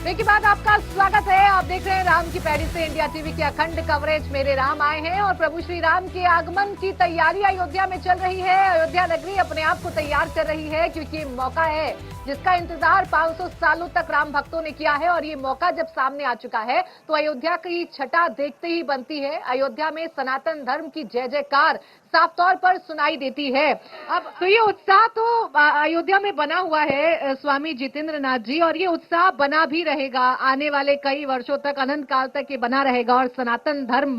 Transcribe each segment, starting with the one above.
Break के बाद आपका स्वागत है। आप देख रहे हैं राम की पैड़ी से इंडिया टीवी की अखंड कवरेज। मेरे राम आए हैं और प्रभु श्री राम के आगमन की तैयारी अयोध्या में चल रही है। अयोध्या नगरी अपने आप को तैयार कर रही है क्योंकि मौका है जिसका इंतजार 500 सालों तक राम भक्तों ने किया है और ये मौका जब सामने आ चुका है तो अयोध्या की छटा देखते ही बनती है। अयोध्या में सनातन धर्म की जय जयकार साफ तौर पर सुनाई देती है। अब तो ये उत्साह तो अयोध्या में बना हुआ है स्वामी जितेंद्र नाथ जी, और ये उत्साह बना भी रहेगा आने वाले कई वर्षों तक, अनंत काल तक ये बना रहेगा। और सनातन धर्म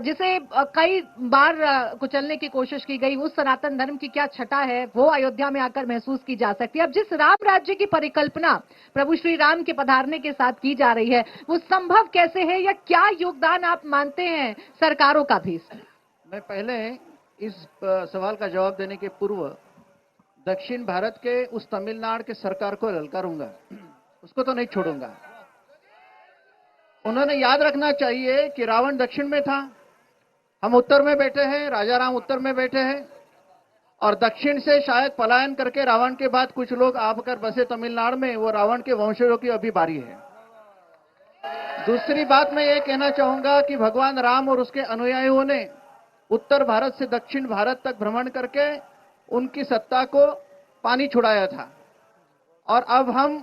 जिसे कई बार कुचलने की कोशिश की गई, उस सनातन धर्म की क्या छटा है वो अयोध्या में आकर महसूस की जा सकती है। अब जिस राम राज्य की परिकल्पना प्रभु श्री राम के पधारने के साथ की जा रही है वो संभव कैसे है, या क्या योगदान आप मानते हैं सरकारों का भी? मैं पहले इस सवाल का जवाब देने के पूर्व दक्षिण भारत के उस तमिलनाडु के सरकार को ललकारूंगा, उसको तो नहीं छोड़ूंगा। उन्होंने याद रखना चाहिए कि रावण दक्षिण में था, हम उत्तर में बैठे हैं, राजा राम उत्तर में बैठे हैं, और दक्षिण से शायद पलायन करके रावण के बाद कुछ लोग आकर बसे तमिलनाडु में, वो रावण के वंशजों की अभी बारी है। दूसरी बात मैं ये कहना चाहूंगा कि भगवान राम और उसके अनुयायियों ने उत्तर भारत से दक्षिण भारत तक भ्रमण करके उनकी सत्ता को पानी छुड़ाया था, और अब हम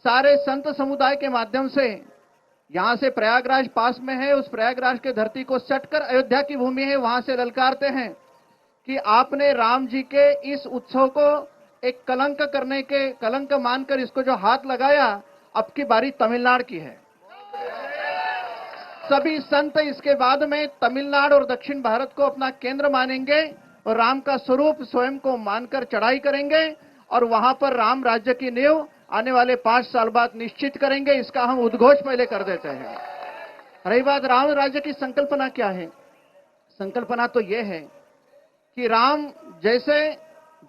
सारे संत समुदाय के माध्यम से यहां से प्रयागराज पास में है, उस प्रयागराज के धरती को सटकर अयोध्या की भूमि है, वहां से ललकारते हैं कि आपने राम जी के इस उत्सव को एक कलंक करने के कलंक मानकर इसको जो हाथ लगाया, अब की बारी तमिलनाडु की है। सभी संत इसके बाद में तमिलनाडु और दक्षिण भारत को अपना केंद्र मानेंगे और राम का स्वरूप स्वयं को मानकर चढ़ाई करेंगे, और वहां पर राम राज्य की नींव आने वाले 5 साल बाद निश्चित करेंगे। इसका हम उद्घोष पहले कर देते हैं। रही बात राम राज्य की संकल्पना क्या है, संकल्पना तो यह है कि राम जैसे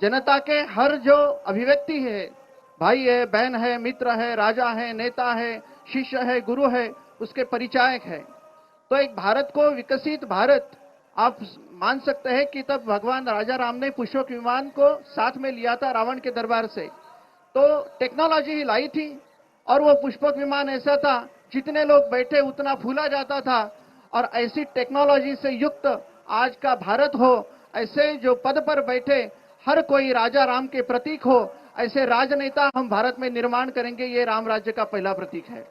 जनता के हर जो अभिव्यक्ति है, भाई है, बहन है, मित्र है, राजा है, नेता है, शिष्य है, गुरु है, उसके परिचायक है। तो एक भारत को विकसित भारत आप मान सकते हैं कि तब भगवान राजा राम ने पुष्पक विमान को साथ में लिया था रावण के दरबार से, तो टेक्नोलॉजी ही लाई थी, और वो पुष्पक विमान ऐसा था जितने लोग बैठे उतना फूला जाता था। और ऐसी टेक्नोलॉजी से युक्त आज का भारत हो, ऐसे जो पद पर बैठे हर कोई राजा राम के प्रतीक हो, ऐसे राजनेता हम भारत में निर्माण करेंगे। ये राम राज्य का पहला प्रतीक है।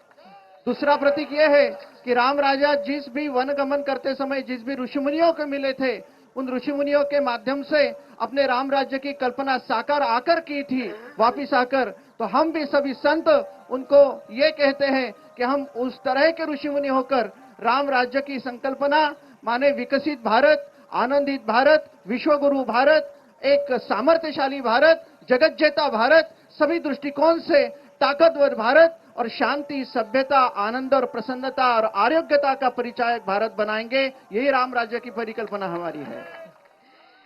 दूसरा प्रतीक यह है कि राम राजा जिस भी वन गमन करते समय जिस भी ऋषि मुनियों को मिले थे, उन ऋषि मुनियों के माध्यम से अपने राम राज्य की कल्पना साकार आकर की थी, वापिस आकर। तो हम भी सभी संत उनको ये कहते हैं कि हम उस तरह के ऋषि मुनि होकर राम राज्य की संकल्पना माने विकसित भारत, आनंदित भारत, विश्वगुरु भारत, एक सामर्थ्यशाली भारत, जगत जेता भारत, सभी दृष्टिकोण से ताकतवर भारत और शांति, सभ्यता, आनंद और प्रसन्नता और आरोग्यता का परिचायक भारत बनाएंगे। यही राम राज्य की परिकल्पना हमारी है।